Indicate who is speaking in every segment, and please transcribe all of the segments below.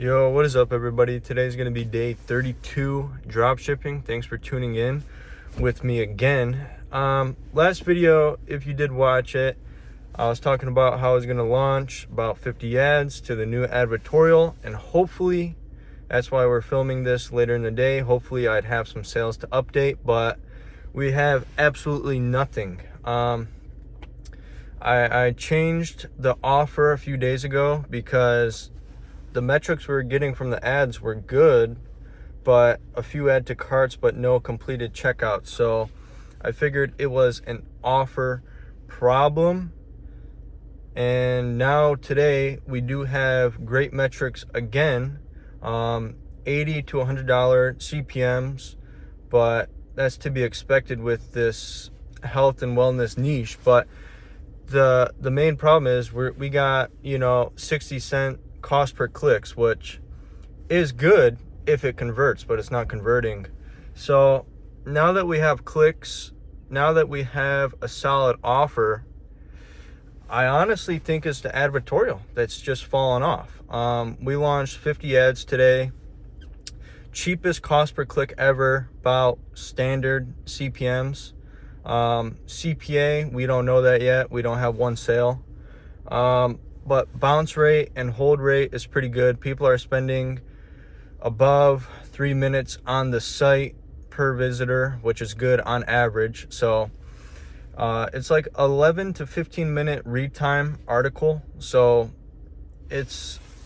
Speaker 1: Yo, what is up, everybody? Today's going to be day 32 drop shipping. Thanks for tuning in with me again. Last video, if you did watch it, I was talking about how I was going to launch about 50 ads to the new advertorial, and hopefully that's why we're filming this later in the day. Hopefully I'd have some sales to update, but we have absolutely nothing. I changed the offer a few days ago because the metrics we were getting from the ads were good, but a few add to carts, but no completed checkout. So I figured it was an offer problem. And now today we do have great metrics again, $80 to $100 CPMs, but that's to be expected with this health and wellness niche. But the main problem is we got 60-cent cost per clicks, which is good if it converts, but it's not converting. So now that we have clicks, now that we have a solid offer, I honestly think it's the advertorial that's just fallen off. We launched 50 ads today, cheapest cost per click ever, about standard CPMs. CPA, we don't know that yet. We don't have one sale. But bounce rate and hold rate is pretty good. People are spending above 3 minutes on the site per visitor, which is good on average. So it's like 11 to 15 minute read time article. So it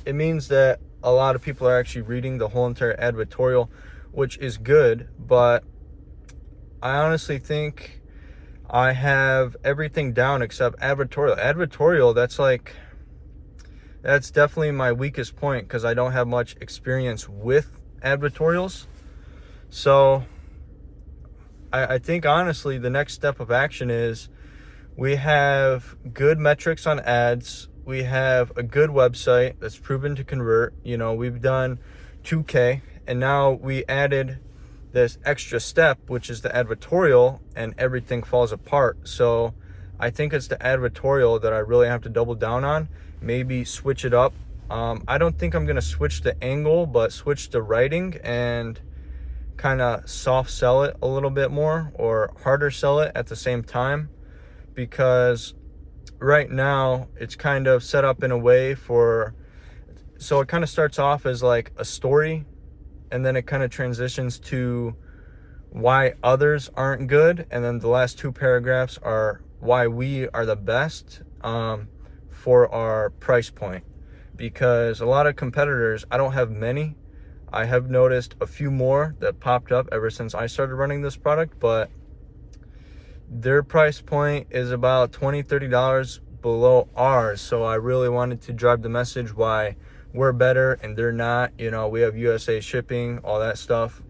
Speaker 1: means that a lot of people are actually reading the whole entire advertorial, which is good. But I honestly think I have everything down except advertorial. Advertorial, that's definitely my weakest point because I don't have much experience with advertorials. So I think honestly the next step of action is we have good metrics on ads. We have a good website that's proven to convert. We've done 2K, and now we added this extra step, which is the advertorial, and everything falls apart. So I think it's the advertorial that I really have to double down on. Maybe switch it up. I don't think I'm gonna switch the angle, but switch the writing and kind of soft sell it a little bit more, or harder sell it at the same time, because right now it's kind of set up in a way so it kind of starts off as like a story, and then it kind of transitions to why others aren't good, and then the last two paragraphs are why we are the best for our price point. Because a lot of competitors, I don't have many. I have noticed a few more that popped up ever since I started running this product, but their price point is about $20-$30 below ours. So I really wanted to drive the message why we're better and they're not. We have USA shipping, all that stuff.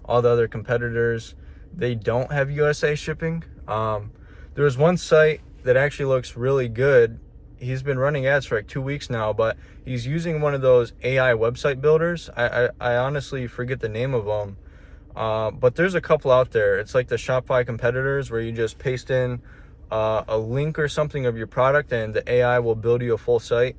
Speaker 1: All the other competitors, they don't have USA shipping. There was one site that actually looks really good. He's been running ads for like 2 weeks now, but he's using one of those AI website builders. I honestly forget the name of them, but there's a couple out there. It's like the Shopify competitors where you just paste in a link or something of your product and the AI will build you a full site.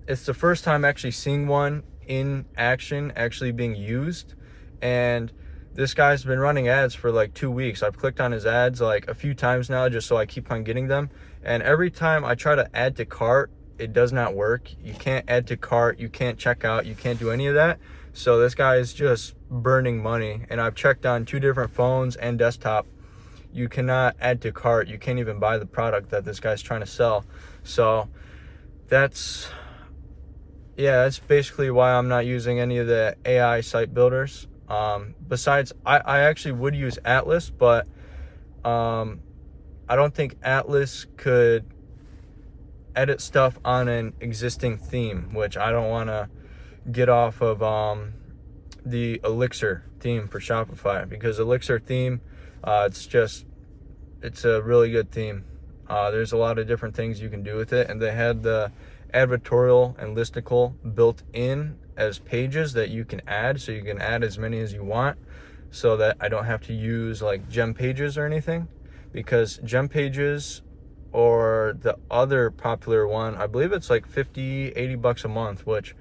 Speaker 1: It's the first time actually seeing one in action, actually being used. And this guy's been running ads for like 2 weeks. I've clicked on his ads like a few times now just so I keep on getting them. And every time I try to add to cart, it does not work. You can't add to cart, you can't check out, you can't do any of that. So this guy is just burning money. And I've checked on 2 different phones and desktop. You cannot add to cart. You can't even buy the product that this guy's trying to sell. So that's basically why I'm not using any of the AI site builders. Besides, I actually would use Atlas, but I don't think Atlas could edit stuff on an existing theme, which I don't want to get off of the Elixir theme for Shopify, because Elixir theme, it's a really good theme. There's a lot of different things you can do with it, and they had the advertorial and listicle built in as pages that you can add, so you can add as many as you want, so that I don't have to use like gem pages or anything, because gem pages or the other popular one, I believe it's like 50-80 bucks a month, which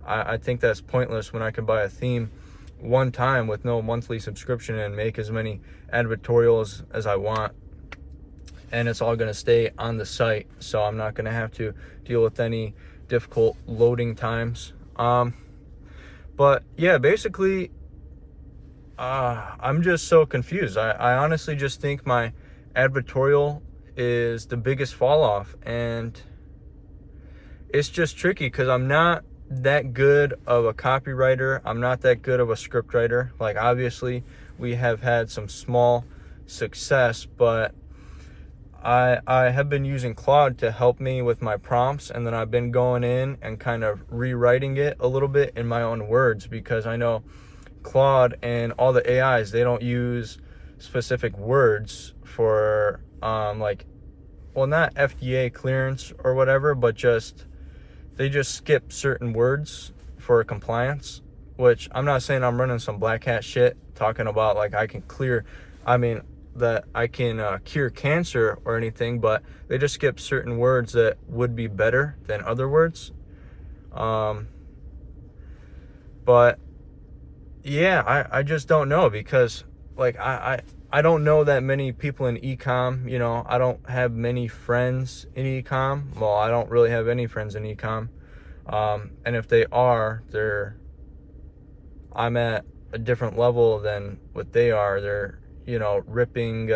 Speaker 1: I think that's pointless when I can buy a theme one time with no monthly subscription and make as many advertorials as I want, and it's all going to stay on the site, so I'm not going to have to deal with any difficult loading times. But yeah, basically I'm just so confused. I honestly just think my advertorial is the biggest fall off, and it's just tricky because I'm not that good of a copywriter. I'm not that good of a script writer. Like, obviously we have had some small success, but I have been using Claude to help me with my prompts, and then I've been going in and kind of rewriting it a little bit in my own words, because I know Claude and all the AIs, they don't use specific words for like, well, not FDA clearance or whatever, but they just skip certain words for compliance, which I'm not saying I'm running some black hat shit talking about like I can cure cancer or anything, but they just skip certain words that would be better than other words. But yeah, I just don't know, because like I don't know that many people in e-com. I don't have many friends in e-com. Well, I don't really have any friends in e-com. And if they are, I'm at a different level than what they are. They're, ripping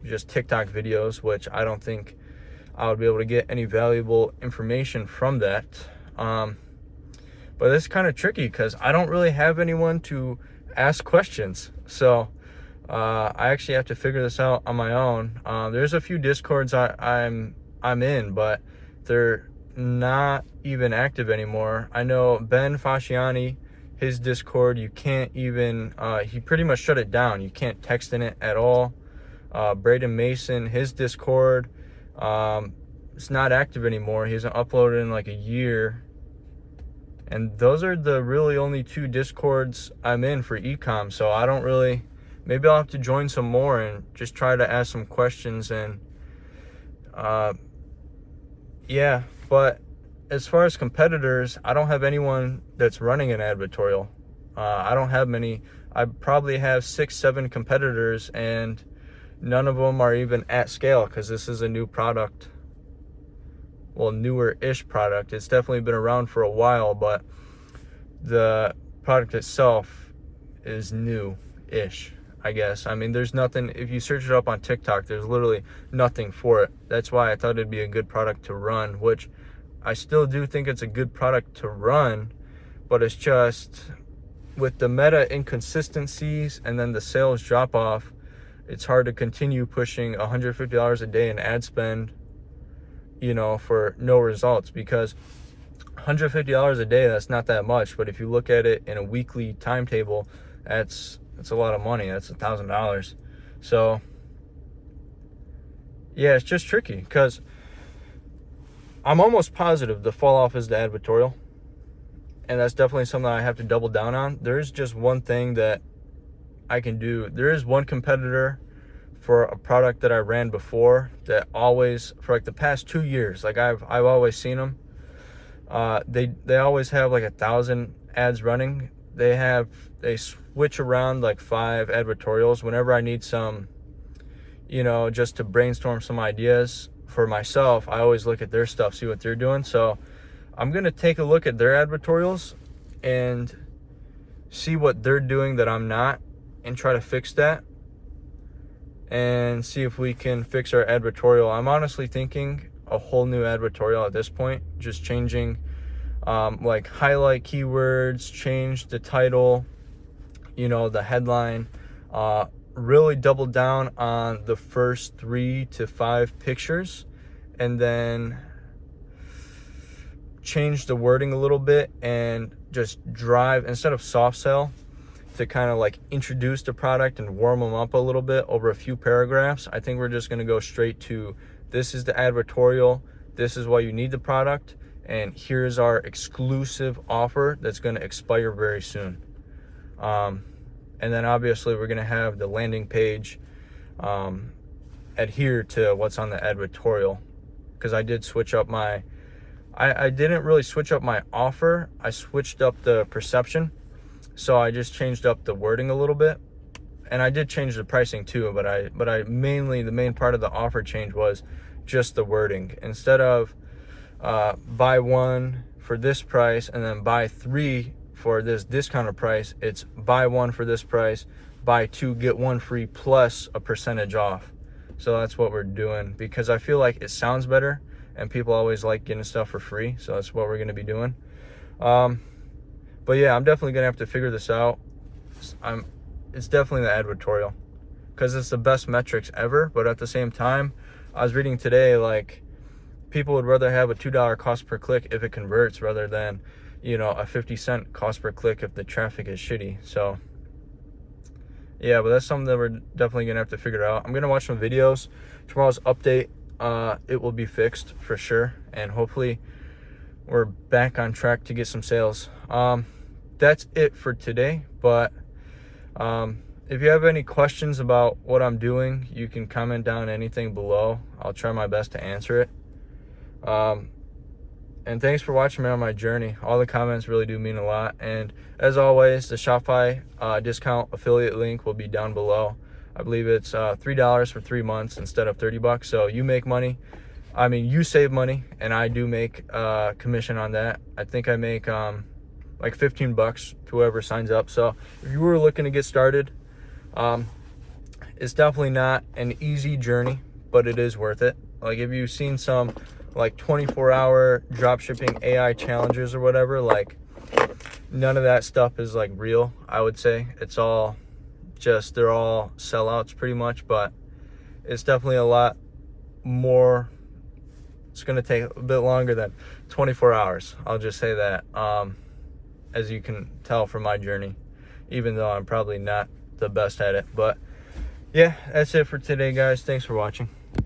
Speaker 1: just TikTok videos, which I don't think I would be able to get any valuable information from that. But it's kind of tricky because I don't really have anyone to ask questions. So I actually have to figure this out on my own. There's a few Discords I'm in, but they're not even active anymore. I know Ben Fasciani, his Discord, you can't even, he pretty much shut it down. You can't text in it at all. Braden Mason, his Discord, it's not active anymore. He hasn't uploaded in like a year. And those are the really only two Discords I'm in for ecom. So I don't really, maybe I'll have to join some more and just try to ask some questions. And yeah, but as far as competitors, I don't have anyone that's running an advertorial. I don't have many. I probably have 6-7 competitors, and none of them are even at scale because this is a new product. Well, newer-ish product. It's definitely been around for a while, but the product itself is new-ish, I guess. I mean, there's nothing, if you search it up on TikTok, there's literally nothing for it. That's why I thought it'd be a good product to run, which I still do think it's a good product to run, but it's just with the meta inconsistencies and then the sales drop off, it's hard to continue pushing $150 a day in ad spend, for no results, because $150 a day, that's not that much. But if you look at it in a weekly timetable, that's a lot of money. That's $1,000. So yeah, it's just tricky because I'm almost positive the fall off is the advertorial, and that's definitely something I have to double down on. There's just one thing that I can do. There is one competitor for a product that I ran before that always, for like the past 2 years, like I've always seen them. They always have like 1,000 ads running. They switch around like 5 advertorials whenever I need some, just to brainstorm some ideas for myself. I always look at their stuff, see what they're doing. So I'm gonna take a look at their advertorials and see what they're doing that I'm not, and try to fix that, and see if we can fix our advertorial. I'm honestly thinking a whole new advertorial at this point, just changing like highlight keywords, change the title, the headline, really double down on the first 3 to 5 pictures, and then change the wording a little bit and just drive, instead of soft sell, to kind of like introduce the product and warm them up a little bit over a few paragraphs. I think we're just going to go straight to, this is the advertorial, this is why you need the product, and here's our exclusive offer that's going to expire very soon. And then obviously we're going to have the landing page adhere to what's on the advertorial, because I did switch up my, I didn't really switch up my offer. I switched up the perception. So I just changed up the wording a little bit, and I did change the pricing too, but I mainly, the main part of the offer change was just the wording. Instead of buy one for this price and then buy three for this discounted price, it's buy one for this price, buy two, get one free plus a percentage off. So that's what we're doing, because I feel like it sounds better and people always like getting stuff for free. So that's what we're going to be doing. But yeah, I'm definitely going to have to figure this out. It's definitely the advertorial, because it's the best metrics ever. But at the same time, I was reading today, like, people would rather have a $2 cost per click if it converts rather than, you know, a 50-cent cost per click if the traffic is shitty. So yeah, but that's something that we're definitely going to have to figure out. I'm going to watch some videos. Tomorrow's update, it will be fixed for sure. And hopefully we're back on track to get some sales. That's it for today. But if you have any questions about what I'm doing, you can comment down anything below. I'll try my best to answer it. And thanks for watching me on my journey. All the comments really do mean a lot. And as always, the Shopify discount affiliate link will be down below. I believe it's $3 for 3 months instead of $30. So you make money. I mean, you save money, and I do make commission on that. I think I make like $15 to whoever signs up. So if you were looking to get started, it's definitely not an easy journey, but it is worth it. Like, if you've seen some like 24-hour dropshipping AI challenges or whatever, like, none of that stuff is like real, I would say. It's all just, they're all sellouts pretty much, but it's definitely a lot more. It's going to take a bit longer than 24 hours. I'll just say that, as you can tell from my journey, even though I'm probably not the best at it. But yeah, that's it for today, guys. Thanks for watching.